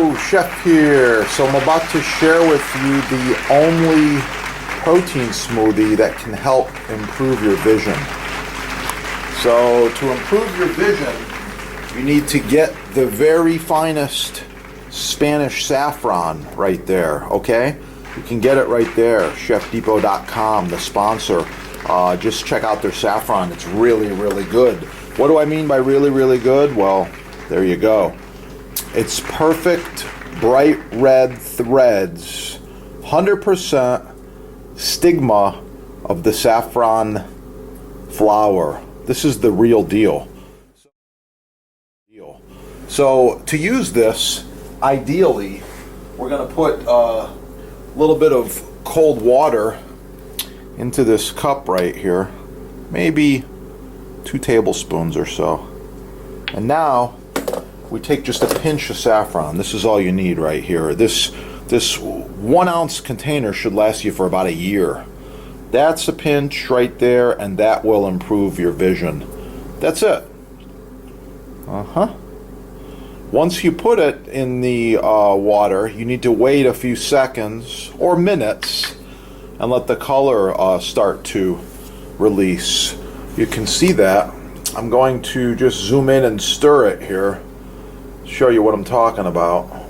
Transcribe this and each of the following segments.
Hello, Chef here. So I'm about to share with you the only protein smoothie that can help improve your vision. So to improve your vision, you need to get the very finest Spanish saffron right there, okay? You can get it right there, chefdepot.com, the sponsor. Just check out their saffron. It's really, really good. What do I mean by really, really good? Well, there you go. It's perfect, bright red threads, 100% stigma of the saffron flower. This is the real deal. So to use this, ideally, we're going to put a little bit of cold water into this cup right here, maybe 2 tablespoons or so. And now we take just a pinch of saffron. This is all you need right here. This 1 ounce container should last you for about a year. That's a pinch right there, and that will improve your vision. That's it. Once you put it in the water, you need to wait a few seconds or minutes and let the color start to release. You can see that. I'm going to just zoom in and stir it here, show you what I'm talking about.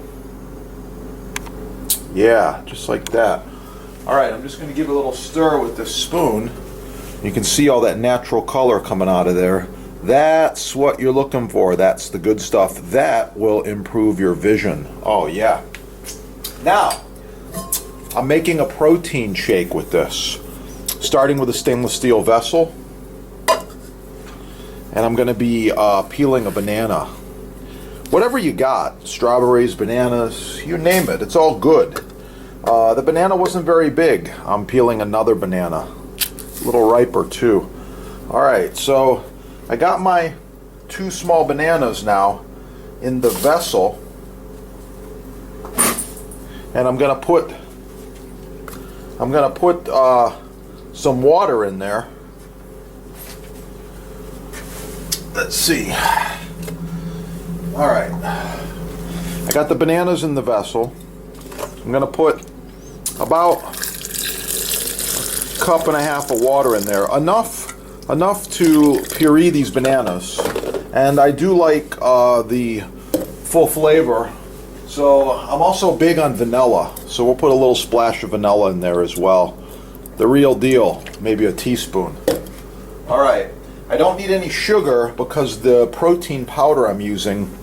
Yeah, just like that. Alright, I'm just going to give it a little stir with this spoon. You can see all that natural color coming out of there. That's what you're looking for. That's the good stuff. That will improve your vision. Oh yeah. Now, I'm making a protein shake with this. Starting with a stainless steel vessel. And I'm going to be peeling a banana. Whatever you got, strawberries, bananas, you name it, it's all good. The banana wasn't very big. I'm peeling another banana, a little riper too. Alright, so I got my 2 small bananas now in the vessel, and I'm gonna put some water in there. Let's see. Alright, I got the bananas in the vessel. I'm going to put about 1.5 cups of water in there. Enough to puree these bananas. And I do like the full flavor. So I'm also big on vanilla. So we'll put a little splash of vanilla in there as well. The real deal, maybe a teaspoon. Alright, I don't need any sugar because the protein powder I'm using,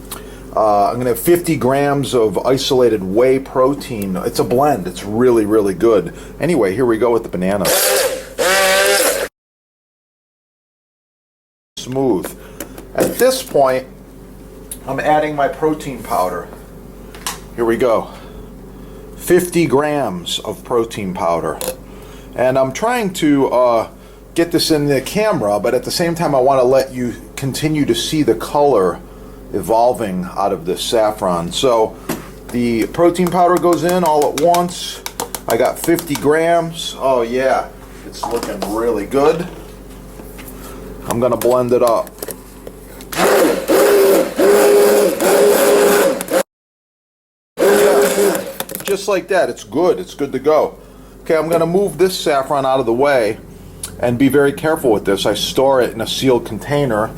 I'm going to have 50 grams of isolated whey protein. It's a blend. It's really, really good. Anyway, here we go with the banana. Smooth. At this point, I'm adding my protein powder. Here we go. 50 grams of protein powder. And I'm trying to get this in the camera, but at the same time I want to let you continue to see the color evolving out of this saffron. So the protein powder goes in all at once. I got 50 grams. Oh yeah, it's looking really good. I'm gonna blend it up. Yeah, just like that. It's good. It's good to go. Okay, I'm gonna move this saffron out of the way and be very careful with this. I store it in a sealed container.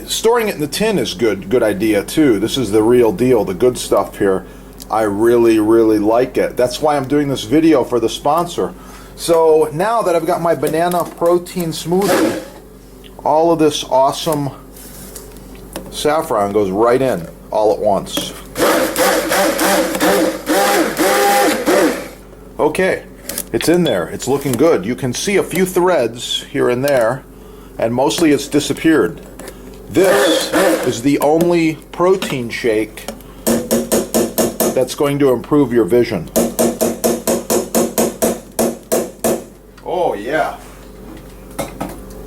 Storing it in the tin is good idea too. This is the real deal, the good stuff here. I really, really like it. That's why I'm doing this video for the sponsor. So now that I've got my banana protein smoothie, all of this awesome saffron goes right in all at once. Okay, it's in there. It's looking good. You can see a few threads here and there, and mostly it's disappeared. This is the only protein shake that's going to improve your vision. Oh yeah.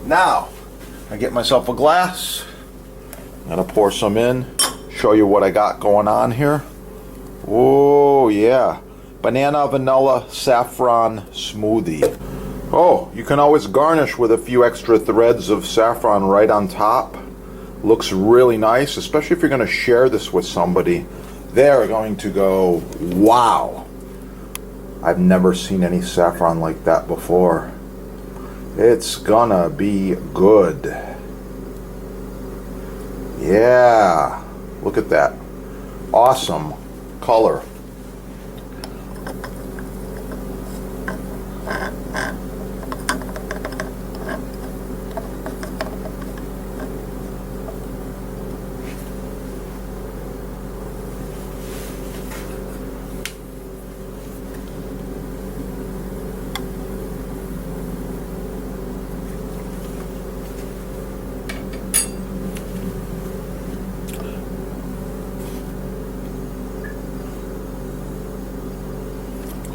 Now, I get myself a glass. I'm gonna pour some in, show you what I got going on here. Oh yeah. Banana vanilla saffron smoothie. Oh, you can always garnish with a few extra threads of saffron right on top. Looks really nice, especially if you're going to share this with somebody. they're going to go, wow. I've never seen any saffron like that before. It's gonna be good. Yeah, look at that. Awesome color.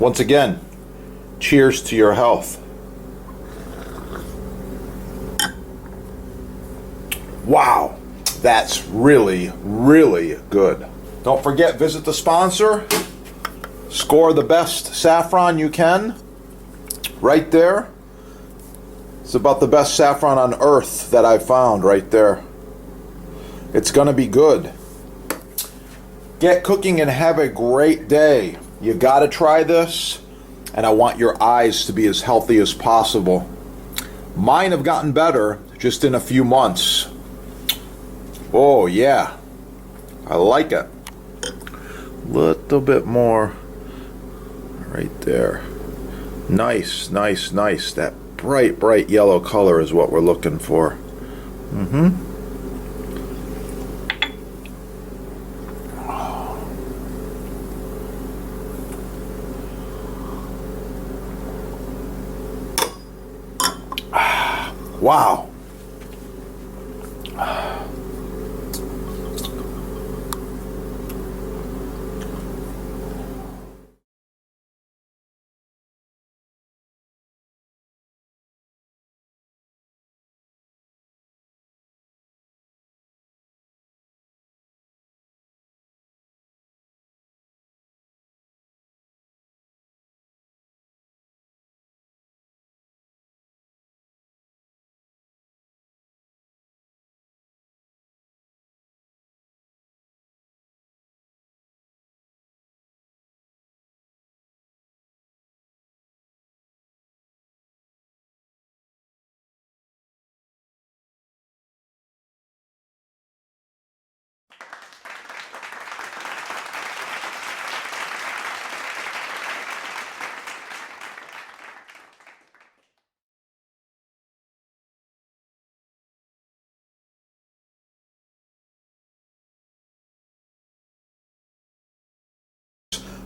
Once again, cheers to your health. Wow, that's really, really good. Don't forget, visit the sponsor. Score the best saffron you can. Right there. It's about the best saffron on earth that I've found right there. It's gonna be good. Get cooking and have a great day. You gotta try this, and I want your eyes to be as healthy as possible. Mine have gotten better just in a few months. Oh yeah, I like it. Little bit more right there. Nice, nice, nice. That bright, bright yellow color is what we're looking for. Wow.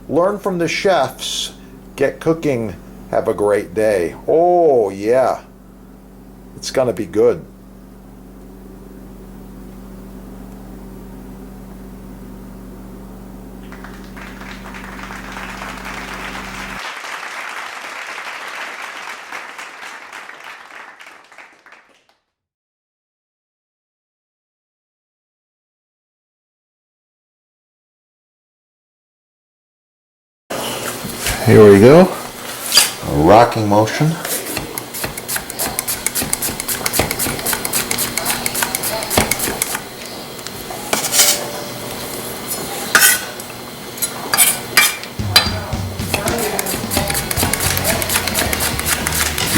Learn from the chefs. Get cooking. Have a great day. Oh yeah, it's gonna be good. Here we go. A rocking motion.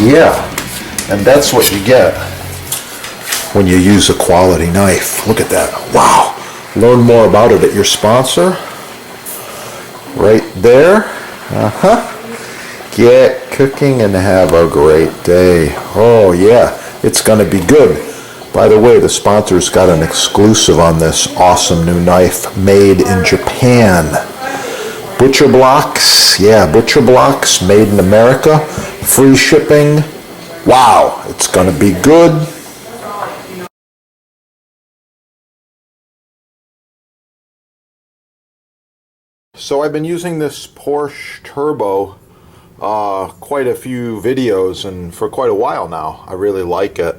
Yeah, and that's what you get when you use a quality knife. Look at that. Wow. Learn more about it at your sponsor. Right there. Get cooking and have a great day. Oh yeah, it's gonna be good. By the way, the sponsor's got an exclusive on this awesome new knife made in Japan. Butcher blocks, yeah, butcher blocks made in America. Free shipping. Wow, it's gonna be good. So I've been using this Porsche Turbo quite a few videos and for quite a while now. I really like it.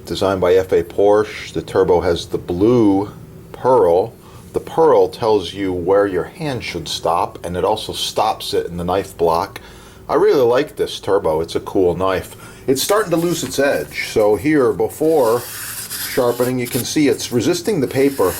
Designed by F.A. Porsche. The Turbo has the blue pearl. The pearl tells you where your hand should stop, and it also stops it in the knife block. I really like this Turbo. It's a cool knife. It's starting to lose its edge. So here, before sharpening, you can see it's resisting the paper.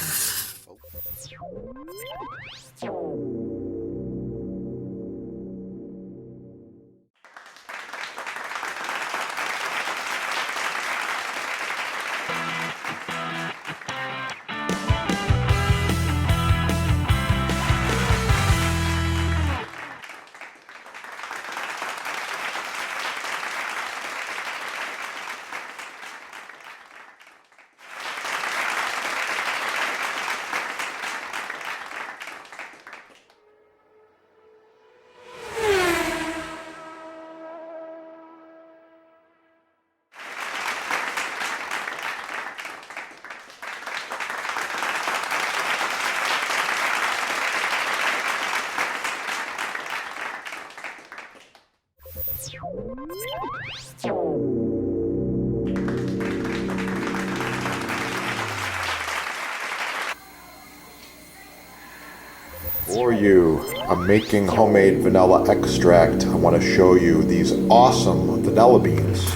For you, I'm making homemade vanilla extract. I want to show you these awesome vanilla beans.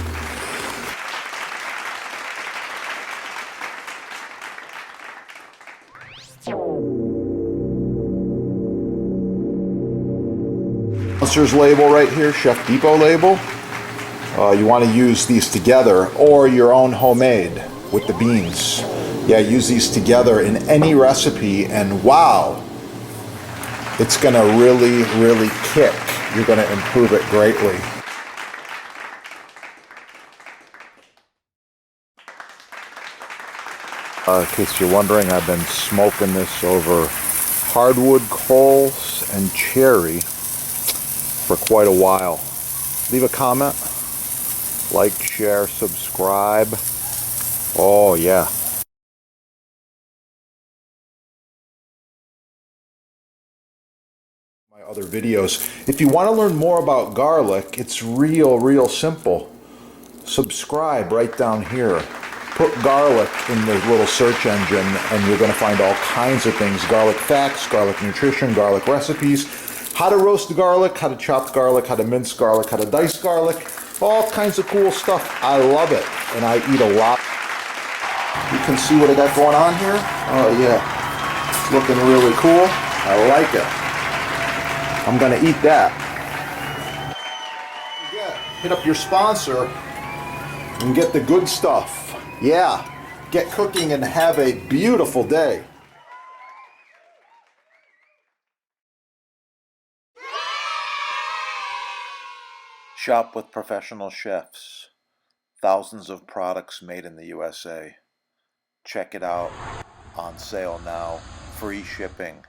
Sponsor's label right here, Chef Depot label. You want to use these together or your own homemade with the beans. Yeah, use these together in any recipe and wow, it's going to really, really kick. You're going to improve it greatly. In case you're wondering, I've been smoking this over hardwood coals and cherry for quite a while. Leave a comment, like, share, subscribe. Oh yeah. My other videos. If you want to learn more about garlic, it's real simple. Subscribe right down here. Put garlic in the little search engine and you're going to find all kinds of things. Garlic facts, garlic nutrition, garlic recipes, how to roast garlic, how to chop garlic, how to mince garlic, how to dice garlic, all kinds of cool stuff. I love it and I eat a lot. You can see what I got going on here. Oh yeah, it's looking really cool. I like it. I'm going to eat that. Yeah, hit up your sponsor and get the good stuff. Yeah, get cooking and have a beautiful day. Shop with professional chefs. Thousands of products made in the USA. Check it out. On sale now. Free shipping.